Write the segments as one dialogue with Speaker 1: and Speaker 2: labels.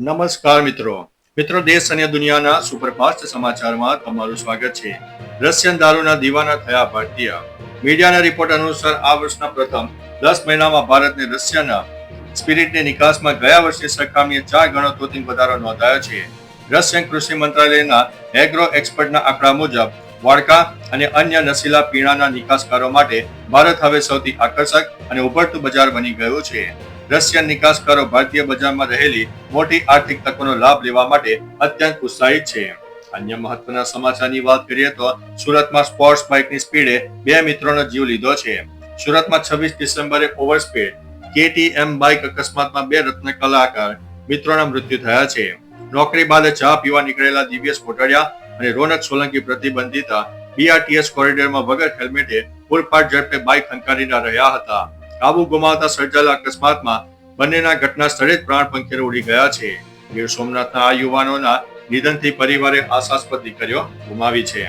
Speaker 1: નમસ્કાર મિત્રો દેશ અને દુનિયાના સુપરફાસ્ટ સમાચારમાં તમારું સ્વાગત છે. રશિયન દારૂના દીવાના થયા ભારતીય. મીડિયાના રિપોર્ટ અનુસાર આ વર્ષના પ્રથમ 10 મહિનામાં ભારતને રશિયાના સ્પિરિટની નિકાસમાં ગયા વર્ષની સરખામણીએ 4 ગણો તોતિંગ વધારો નોંધાયો છે. રશિયન કૃષિ મંત્રાલયના એગ્રો એક્સપર્ટના આંકડા મુજબ વોડકા અને અન્ય નશીલા પીણાના નિકાસકારો માટે ભારત હવે સૌથી આકર્ષક અને ઉભરતું બજાર બની ગયું છે. રશિયન નિકાસકારો ભારતીય બજારમાં રહેલી મોટી આર્થિક તકોનો લાભ લેવા માટે અત્યંત ઉત્સાહિત છે. અન્ય મહત્વના સમાચારની વાત કરીએ તો સુરતમાં સ્પોર્ટ્સ બાઇકની સ્પીડે 2 મિત્રોનો જીવ લીધો છે. સુરતમાં 26 ડિસેમ્બરે ઓવરસ્પીડ KTM બાઇક અકસ્માતમાં 2 રત્ન કલાકાર મિત્રોના મૃત્યુ થયા છે. નોકરી બાદ ચા પીવા નીકળેલા દિવ્યેશ કોટડિયા અને રોનક સોલંકી પ્રતિબંધિત BRTS કોરિડોરમાં વગર હેલ્મેટે પૂરપાટ ઝડપે બાઇક હંકારી રહ્યા હતા. કાબુ ગુમાવતા સર્જાયેલા અકસ્માતમાં બંનેના ઘટના સ્થળે જ પ્રાણ પંખીને ઉડી ગયા છે. ગીર સોમનાથના આ યુવાનોના નિધનથી પરિવારે આશાસ્પદ દીકરીઓ ગુમાવી છે.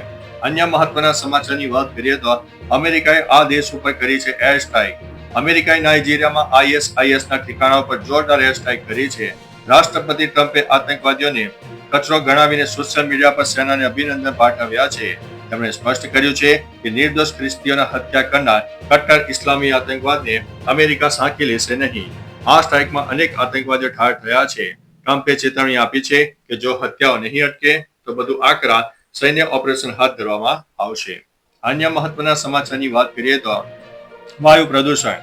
Speaker 1: અન્ય મહત્વના સમાચારની વાત કરીએ તો અમેરિકાએ આ દેશ ઉપર કરી છે એર સ્ટ્રાઇક. અમેરિકાએ નાઇજીરિયામાં ISISના ઠેકાણા પર જોરદાર એર સ્ટ્રાઇક કરી છે. રાષ્ટ્રપતિ ટ્રમ્પે આતંકવાદીઓને કચરો ગણાવીને સોશિયલ મીડિયા પર સેનાને અભિનંદન પાઠવ્યા છે. તેમણે સ્પષ્ટ કર્યું છે કે નિર્દોષ ખ્રિસ્તીઓના હત્યા કરનાર કટ્ટર ઇસ્લામી આતંકવાદને અમેરિકા સાંકી લેશે નહીં. આ સ્ટ્રાઇકમાં અનેક આતંકવાદીઓ ઠાર થયા છે. ટ્રમ્પે ચેતવણી આપી છે કે જો હત્યાઓ નહીં અટકે તો બધું આકરા સૈન્ય ઓપરેશન હાથ ધરવામાં આવશે. અન્ય મહત્વના સમાચારની વાત કરીએ તો વાયુ પ્રદૂષણ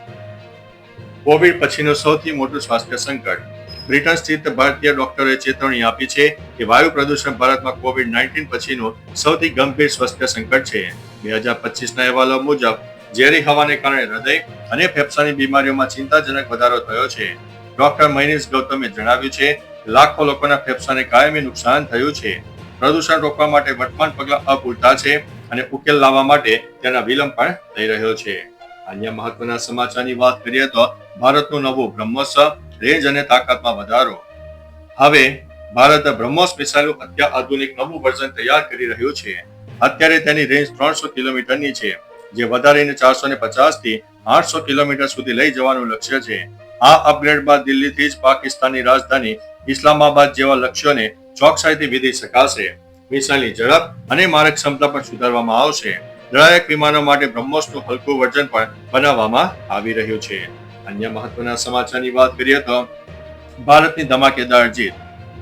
Speaker 1: કોવિડ પછીનું સૌથી મોટું સ્વાસ્થ્ય સંકટ. બ્રિટન સ્થિત ભારતીય ડોક્ટરોએ ચેતવણી આપી છે કે વાયુ પ્રદૂષણ ભારતમાં COVID-19 પછીનું સૌથી ગંભીર સ્વાસ્થ્ય સંકટ છે. 2025ના અહેવાલો મુજબ ઝેરી હવાને કારણે હૃદય અને ફેફસાની બીમારીઓમાં ચિંતાજનક વધારો થયો છે. ડોક્ટર મનીષ ગૌતમે જણાવ્યું છે કે લાખો લોકોના ફેફસાને કાયમી નુકસાન થયું છે. પ્રદૂષણ રોકવા માટે વર્તમાન પગલાં અપૂરતા છે અને ઉકેલ લાવવા માટે તેના વિલંબ પણ થઈ રહ્યો છે. અન્ય મહત્વના સમાચારની વાત કરીએ તો ભારતનું નવું બ્રહ્મોસ રેન્જ અને તાકાતમાં વધારો. હવે ભારત બ્રહ્મોસ મિસાઇલનું અત્યાધુનિક નવું વર્ઝન તૈયાર કરી રહ્યું છે. અત્યારે તેની રેન્જ 300 કિલોમીટરની છે, જે વધારીને 450 થી 800 કિલોમીટર સુધી લઈ જવાનું લક્ષ્ય છે. આ અપગ્રેડ બાદ દિલ્હીથી જ પાકિસ્તાનની રાજધાની ઇસ્લામાબાદ જેવા લક્ષ્યોને ચોકસાઈથી વિધી શકાશે. મિસાઇલની ઝડપ અને મારક ક્ષમતા પણ સુધારવામાં આવશે. લડાયક વિમાનો માટે બ્રહ્મોસનું હલકું વર્ઝન પણ બનાવવામાં આવી રહ્યું છે. અન્ય મહત્વના સમાચારની વાત કરીએ તો ભારતની ધમાકેદાર જીત.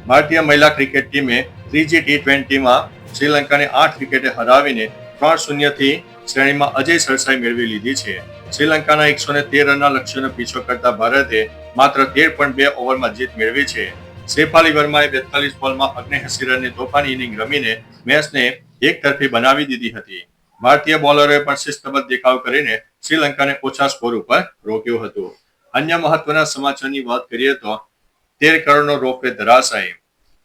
Speaker 1: ભારતીય મહિલા ક્રિકેટ ટીમે 3જી T20માં શ્રીલંકાને 8 વિકેટે હરાવીને 3-0 થી શ્રેણીમાં અજય સરસાઈ મેળવી લીધી છે. શ્રીલંકાના 113 રનના લક્ષ્યનો પીછો કરતા ભારતે માત્ર 13.2 ઓવરમાં જીત મેળવી છે. શેફાલી વર્માએ 42 બોલમાં 79 રનની તોફાની ઇનિંગ રમીને મેચને એકતરફી બનાવી દીધી હતી. ભારતીય બોલરોએ પણ શિસ્તબદ્ધ દેખાવ કરીને શ્રીલંકાને ઓછા સ્કોર ઉપર રોક્યું હતું. અન્ય મહત્વના સમાચારની વાત કરીએ તો 13 કરોડનો રોપવે ધરાશાયી.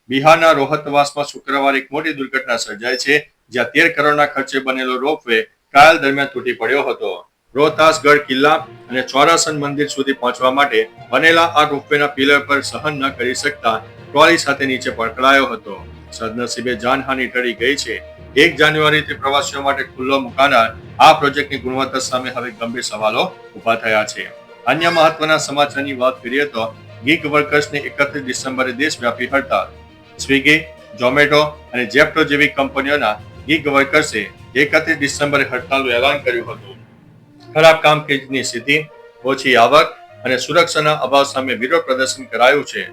Speaker 1: બિહારના રોહતવાસમાં શુક્રવારે એક મોટી દુર્ઘટના સર્જાઈ છે, જ્યાં 13 કરોડના ખર્ચે બનેલો રોપવે ટ્રાયલ દરમિયાન તૂટી પડ્યો હતો. રોહતાસગઢ કિલ્લા અને ચોરાસન મંદિર સુધી પહોંચવા માટે બનેલા આ રોપવેના પિલર પર સહન ન કરી શકતા ટ્રોલી સાથે નીચે પકડાયો હતો. સદનસીબે જાનહાનિ ટળી ગઈ છે. 1 જાન્યુઆરીથી પ્રવાસીઓ માટે ખુલ્લો મુકાનાર આ પ્રોજેક્ટની ગુણવત્તા સામે હવે ગંભીર સવાલો ઉભા થયા છે. અન્ય મહત્વના સમાચારની વાત કરીએ તો ગીગ વર્કર્સની 31 ડિસેમ્બરે દેશવ્યાપી હડતાલ. સ્વિગી, ઝોમેટો અને જેપ્ટો જેવી કંપનીઓના ગીગ વર્કર્સે 31 ડિસેમ્બરે હડતાલનું એલાન કર્યું હતું. ખરાબ કામકાજની સ્થિતિ, ઓછી આવક અને સુરક્ષાના અભાવ સામે વિરોધ પ્રદર્શન કરાયું છે.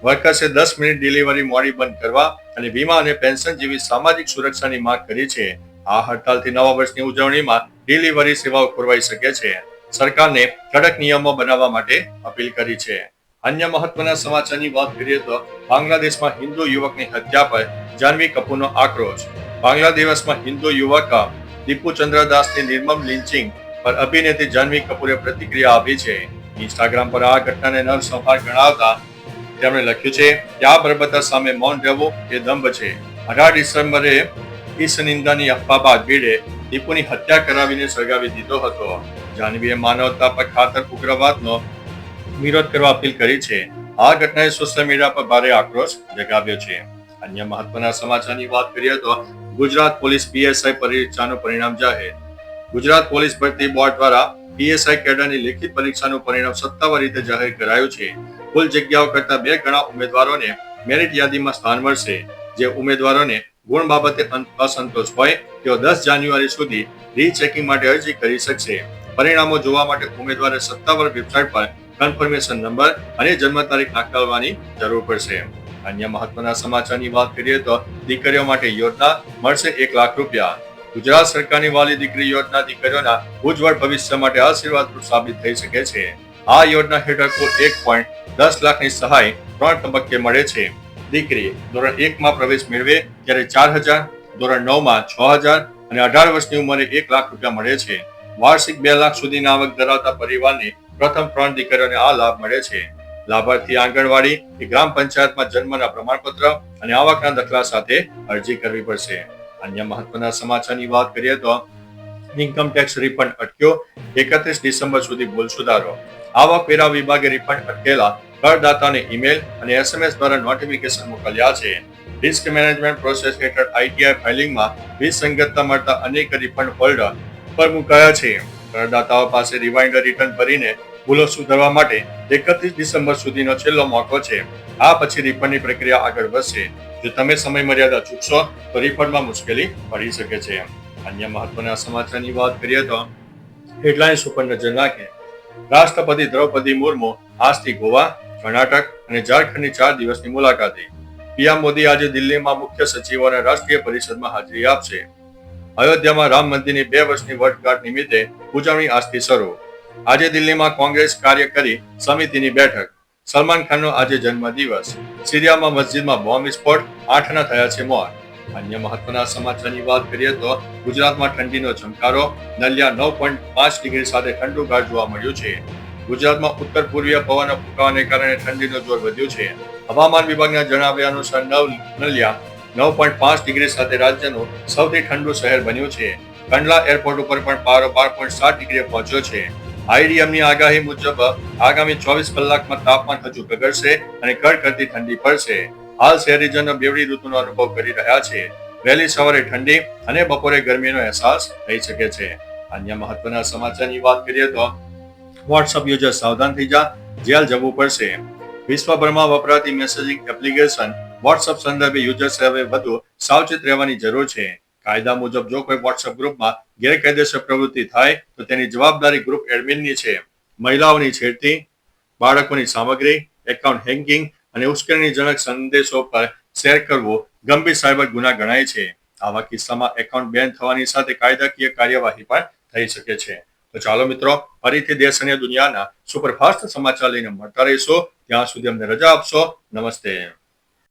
Speaker 1: વર્કર્સે 10 મિનિટ ડિલિવરી મોડી બંધ કરવા અને વીમા અને પેન્શન જેવી સામાજિક સુરક્ષાની માંગ કરી છે. આ હડતાલથી નવા વર્ષની ઉજવણીમાં ડિલિવરી સેવાઓ ખોરવાઈ શકે છે. સરકારને કડક નિયમો બનાવવા માટે અપીલ કરી છે. અન્ય મહત્વના સમાચારની વાત કરીએ તો બાંગ્લાદેશમાં હિન્દુ યુવકની હત્યા પર જાહ્નવી કપૂરનો આક્રોશ. બાંગ્લાદેશમાં હિન્દુ યુવક દીપુ ચંદ્ર દાસની નિર્મમ લિન્ચિંગ પર અભિનેત્રી જાહ્નવી કપૂરે પ્રતિક્રિયા આપી છે. ઇન્સ્ટાગ્રામ પર આ ઘટનાને નરસંહાર ગણાવતા તેમણે લખ્યું છે કે આ બર્બરતા સામે મૌન રહેવું એ દંભ છે. 18 ડિસેમ્બરે ઈશનિંદાની અફવા બાદ ભીડે દીપુની હત્યા કરાવીને સળગાવી દીધો હતો. જાહ્નવીએ માનવતા પર ખાતર ઉગ્રવાદનો વિરોધ કરવા અપીલ કરી છે. આ ઘટનાએ સોશિયલ મીડિયા પર ભારે આક્રોશ જગાવ્યો છે. અન્ય મહત્વના સમાચારની વાત કરીએ તો ગુજરાત પોલીસ PSI પરીક્ષાનું પરિણામ જાહેર. ગુજરાત પોલીસ ભરતી બોર્ડ દ્વારા PSI કેડરની લેખિત પરીક્ષાનું પરિણામ સત્તાવાર રીતે જાહેર કરાયું છે. કુલ જગ્યાઓ કરતા 2 ગણા ઉમેદવારોને મેરિટ યાદીમાં સ્થાન મળશે. જે ઉમેદવારોને ગુણ બાબતે અસંતોષ હોય તેઓ 10 જાન્યુઆરી સુધી રીચેકિંગ માટે અરજી કરી શકશે. પરિણામો જોવા માટે ઉમેદવારે સત્તાવાર વેબસાઇટ પર કન્ફર્મેશન નંબર અને જન્મ તારીખ નાખવાની જરૂર પડશે. અન્ય મહત્વના સમાચારની વાત કરીએ તો દીકરીઓ માટે યોજના મળશે 1 લાખ રૂપિયા. ગુજરાત સરકારની વાલી દીકરી યોજના દીકરીઓના ઉજ્જવળ ભવિષ્ય માટે આશીર્વાદરૂપ સાબિત થઈ શકે છે. આ યોજના હેઠળ કુલ 1.10 લાખની સહાય 3 તબક્કે મળે છે. દીકરી ધોરણ 1 માં પ્રવેશ મેળવે ત્યારે 4,000, ધોરણ 9 માં 6,000 અને 18 વર્ષની ઉંમરે 1 લાખ રૂપિયા મળે છે. વાર્ષિક 2 લાખ સુધીની આવક ધરાવતા પરિવારની પ્રથમ 3 દીકરીઓને આ લાભ મળે છે. લાભાર્થી આંગણવાડી કે ગ્રામ પંચાયતમાં જન્મના પ્રમાણપત્ર અને આવકના દાખલા સાથે અરજી કરવી પડશે. અન્ય મહત્વના સમાચારની વાત કરીએ તો ઇન્કમ ટેક્સ રિફંડ અટક્યો, 31 ડિસેમ્બર સુધી ભૂલ સુધારો. આવકવેરા વિભાગે રિફંડ અટકેલા કરદાતાને ઈમેલ અને SMS દ્વારા નોટિફિકેશન મોકલ્યા છે. રિસ્ક મેનેજમેન્ટ પ્રોસેસ હેઠળ ITI ફાઇલિંગમાં વિસંગતતા મળતા અનેક રિફંડ હોલ્ડર પર મુકાયા છે. કરદાતાઓ પાસે રિમાઇન્ડર રિટર્ન ભરીને ભૂલો સુધારવા માટે 31 ડિસેમ્બર સુધીનો છેલ્લો મોકો છે. આ પછી રિફંડની પ્રક્રિયા આગળ વધશે. જો તમે સમય મર્યાદા ચૂકશો તો રિફંડમાં મુશ્કેલી પડી શકે છે. અન્ય મહત્વના સમાચારની વાત કરીએ તો હેડલાઇન્સ ઉપર નજર નાખીએ. રાષ્ટ્રપતિ દ્રૌપદી મુર્મુ આજથી ગોવા, કર્ણાટક અને ઝારખંડની 4 દિવસની મુલાકાતે. પીએમ મોદી આજે દિલ્હીમાં મુખ્ય સચિવો અને રાષ્ટ્રીય પરિષદમાં હાજરી આપશે. અયોધ્યામાં રામ મંદિરની 2 વર્ષની વર્ષગાંઠ નિમિત્તે ઉજવણી આજથી શરૂ. આજે દિલ્હીમાં કોંગ્રેસ કાર્યકારી સમિતિની બેઠક. સલમાન ખાનનો આજે જન્મદિવસ. સિરિયામાં મસ્જિદમાં બોમ્બ વિસ્ફોટ, 8ના થયા છે મોત. અન્ય મહત્વના સમાચારની વાત કરીએ તો ગુજરાતમાં ઠંડીનો ચમકારો. નલિયા 9.5 ડિગ્રી સાથે ઠંડુગાર જોવા મળ્યું છે. ગુજરાતમાં ઉત્તર પૂર્વીય પવનના ફૂંકાવાને કારણે ઠંડીનો જોર વધ્યું છે. હવામાન વિભાગના જણાવ્યા અનુસાર નલિયા 9.5 ડિગ્રી સાથે રાજ્યનું સૌથી ઠંડુ શહેર બન્યું છે. કંડલા એરપોર્ટ ઉપર પણ પારો 12.7 ડિગ્રીએ પહોંચ્યો છે. IMDની આગાહી મુજબ આગામી 24 કલાકમાં તાપમાન હજુ ગગડશે અને કડકડતી ઠંડી પડશે. હાલ શહેરીજનો બેવડી ઋતુનો અનુભવ કરી રહ્યા છે. વહેલી સવારે ઠંડી અને બપોરે ગરમીનો અહેસાસ થઈ શકે છે. અન્ય મહત્વના સમાચારની વાત કરીએ તો વોટ્સઅપ યુઝર સાવધાન થઈ જા, જેલ જવું પડશે. વિશ્વભરમાં વપરાતી મેસેજિંગ એપ્લિકેશન વોટ્સઅપ સંદર્ભે યુઝર્સ હવે વધુ સાવચેત રહેવાની જરૂર છે. કાયદા મુજબ જો કોઈ વોટ્સઅપ ગ્રુપમાં ગેરકાયદેસર પ્રવૃત્તિ થાય તો તેની જવાબદારી ગ્રુપ એડમિનની છે. મહિલાઓની છેડતી, બાળકોની સામગ્રી, એકાઉન્ટ હેકિંગ અને ઉશ્કેરણીજનક સંદેશો પર શેર કરવો ગંભીર સાયબર ગુના ગણાય છે. આવા કિસ્સામાં એકાઉન્ટ બેન થવાની સાથે કાયદાકીય કાર્યવાહી પણ થઈ શકે છે. તો ચાલો મિત્રો, ફરીથી દેશ અને દુનિયાના સુપરફાસ્ટ સમાચાર લઈને મળતા રહીશું. ત્યાં સુધી અમને રજા આપશો. નમસ્તે.